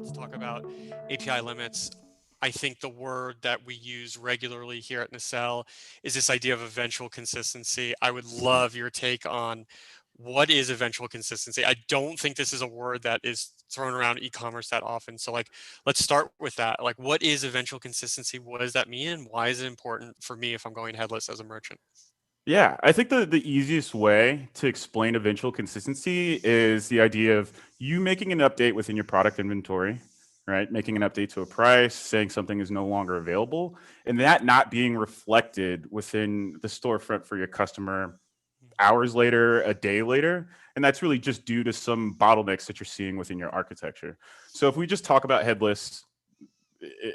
let's talk about API limits. I think the word that we use regularly here at Nacelle is this idea of eventual consistency. I would love your take on what is eventual consistency. I don't think this is a word that is thrown around e-commerce that often. So let's start with that. Like, what is eventual consistency? What does that mean? And why is it important for me if I'm going headless as a merchant? Yeah, I think the easiest way to explain eventual consistency is the idea of you making an update within your product inventory, right? Making an update to a price, saying something is no longer available, and that not being reflected within the storefront for your customer hours later, a day later. And that's really just due to some bottlenecks that you're seeing within your architecture. So if we just talk about headless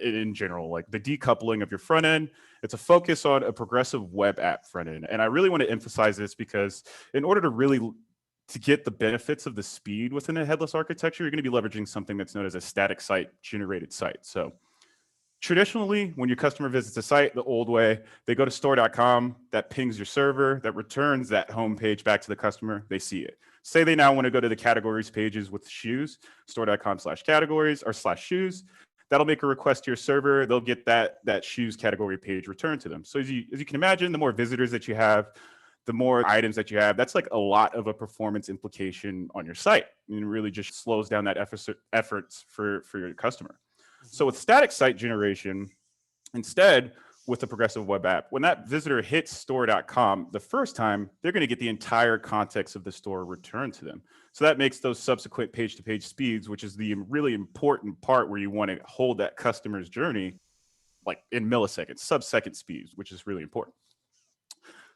in general, like the decoupling of your front end. It's a focus on a progressive web app front end. And I really want to emphasize this because in order to really to get the benefits of the speed within a headless architecture, you're going to be leveraging something that's known as a static site generated site. So traditionally, when your customer visits a site the old way, they go to store.com, that pings your server, that returns that home page back to the customer, they see it. Say they now want to go to the categories pages with shoes, store.com/categories or /shoes. That'll make a request to your server. They'll get that shoes category page returned to them. So as you can imagine, the more visitors that you have, the more items that you have, that's like a lot of a performance implication on your site. And it really just slows down that efforts for your customer. Mhm. So with static site generation, instead, with the progressive web app, when that visitor hits store.com the first time, they're going to get the entire context of the store returned to them. So that makes those subsequent page to page speeds, which is the really important part where you want to hold that customer's journey like in milliseconds, sub-second speeds, which is really important.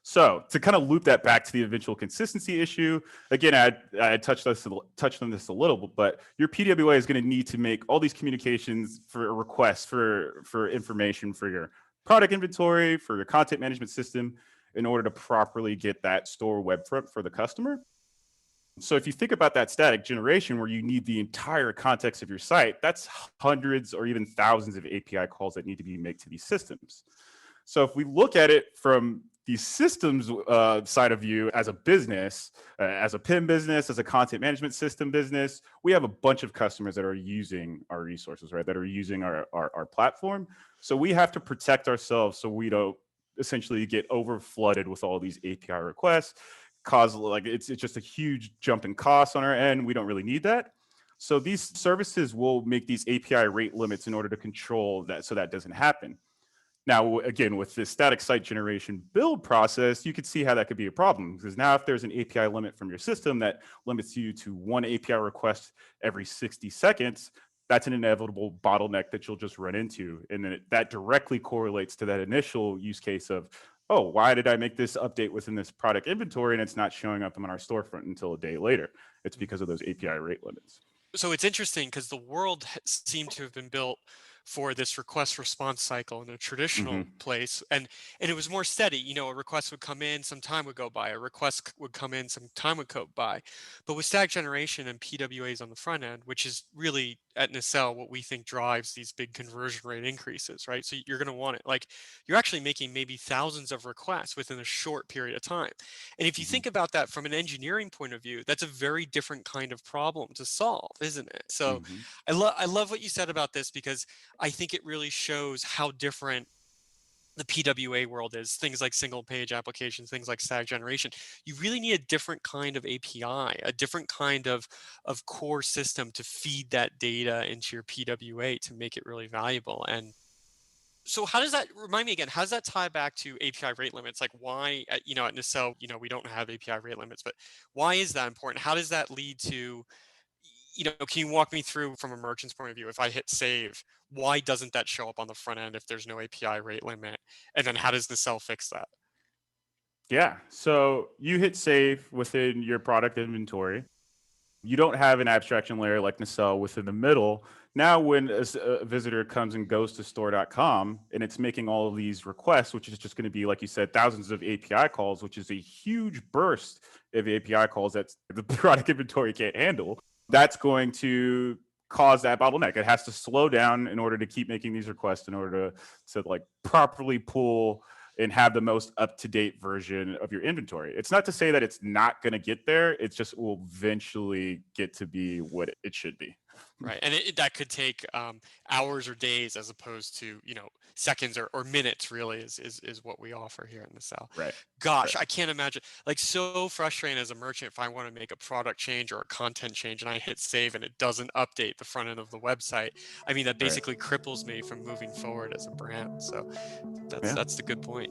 So to kind of loop that back to the eventual consistency issue, again, I touched on this a little bit, but your PWA is going to need to make all these communications for requests for information for your product inventory, for your content management system, in order to properly get that store web front for the customer. So if you think about that static generation where you need the entire context of your site, that's hundreds or even thousands of API calls that need to be made to these systems. So if we look at it from the systems side of view as a business, as a PIM business, as a content management system business, we have a bunch of customers that are using our resources, right? That are using our platform. So we have to protect ourselves so we don't essentially get over flooded with all these API requests. Cause like it's just a huge jump in costs on our end. We don't really need that. So these services will make these API rate limits in order to control that so that doesn't happen. Now, again, with this static site generation build process, you could see how that could be a problem because now if there's an API limit from your system that limits you to one API request every 60 seconds, that's an inevitable bottleneck that you'll just run into. And then that directly correlates to that initial use case of, oh, why did I make this update within this product inventory and it's not showing up on our storefront until a day later? It's because of those API rate limits. So it's interesting because the world seemed to have been built for this request response cycle in a traditional Hmm. place, and it was more steady. A request would come in, some time would go by, a request would come in, some time would go by. But with static generation and PWAs on the front end, which is really at Nacelle what we think drives these big conversion rate increases, right? So you're going to want it like you're actually making maybe thousands of requests within a short period of time. And if you Hmm. think about that from an engineering point of view, that's a very different kind of problem to solve, isn't it? So Hmm. I love what you said about this because I think it really shows how different the PWA world is. Things like single page applications, things like static generation. You really need a different kind of API, a different kind of core system to feed that data into your PWA to make it really valuable. And so how does that remind me again? How does that tie back to API rate limits? Like why, at Nacelle, we don't have API rate limits, but why is that important? How does that lead to, can you walk me through from a merchant's point of view? If I hit save, why doesn't that show up on the front end if there's no API rate limit? And then how does Nacelle fix that? Yeah. So you hit save within your product inventory. You don't have an abstraction layer like Nacelle within the middle. Now, when a visitor comes and goes to store.com and it's making all of these requests, which is just going to be, like you said, thousands of API calls, which is a huge burst of API calls that the product inventory can't handle, that's going to cause that bottleneck. It has to slow down in order to keep making these requests in order to like properly pull and have the most up-to-date version of your inventory. It's not to say that it's not going to get there. It's just will eventually get to be what it should be. Right, and that could take hours or days as opposed to seconds or minutes. Really, is what we offer here in the cell. Right. Gosh, Right. I can't imagine. Like so frustrating as a merchant if I want to make a product change or a content change and I hit save and it doesn't update the front end of the website. I mean, that Right. basically cripples me from moving forward as a brand. So that's Yeah. that's the good point.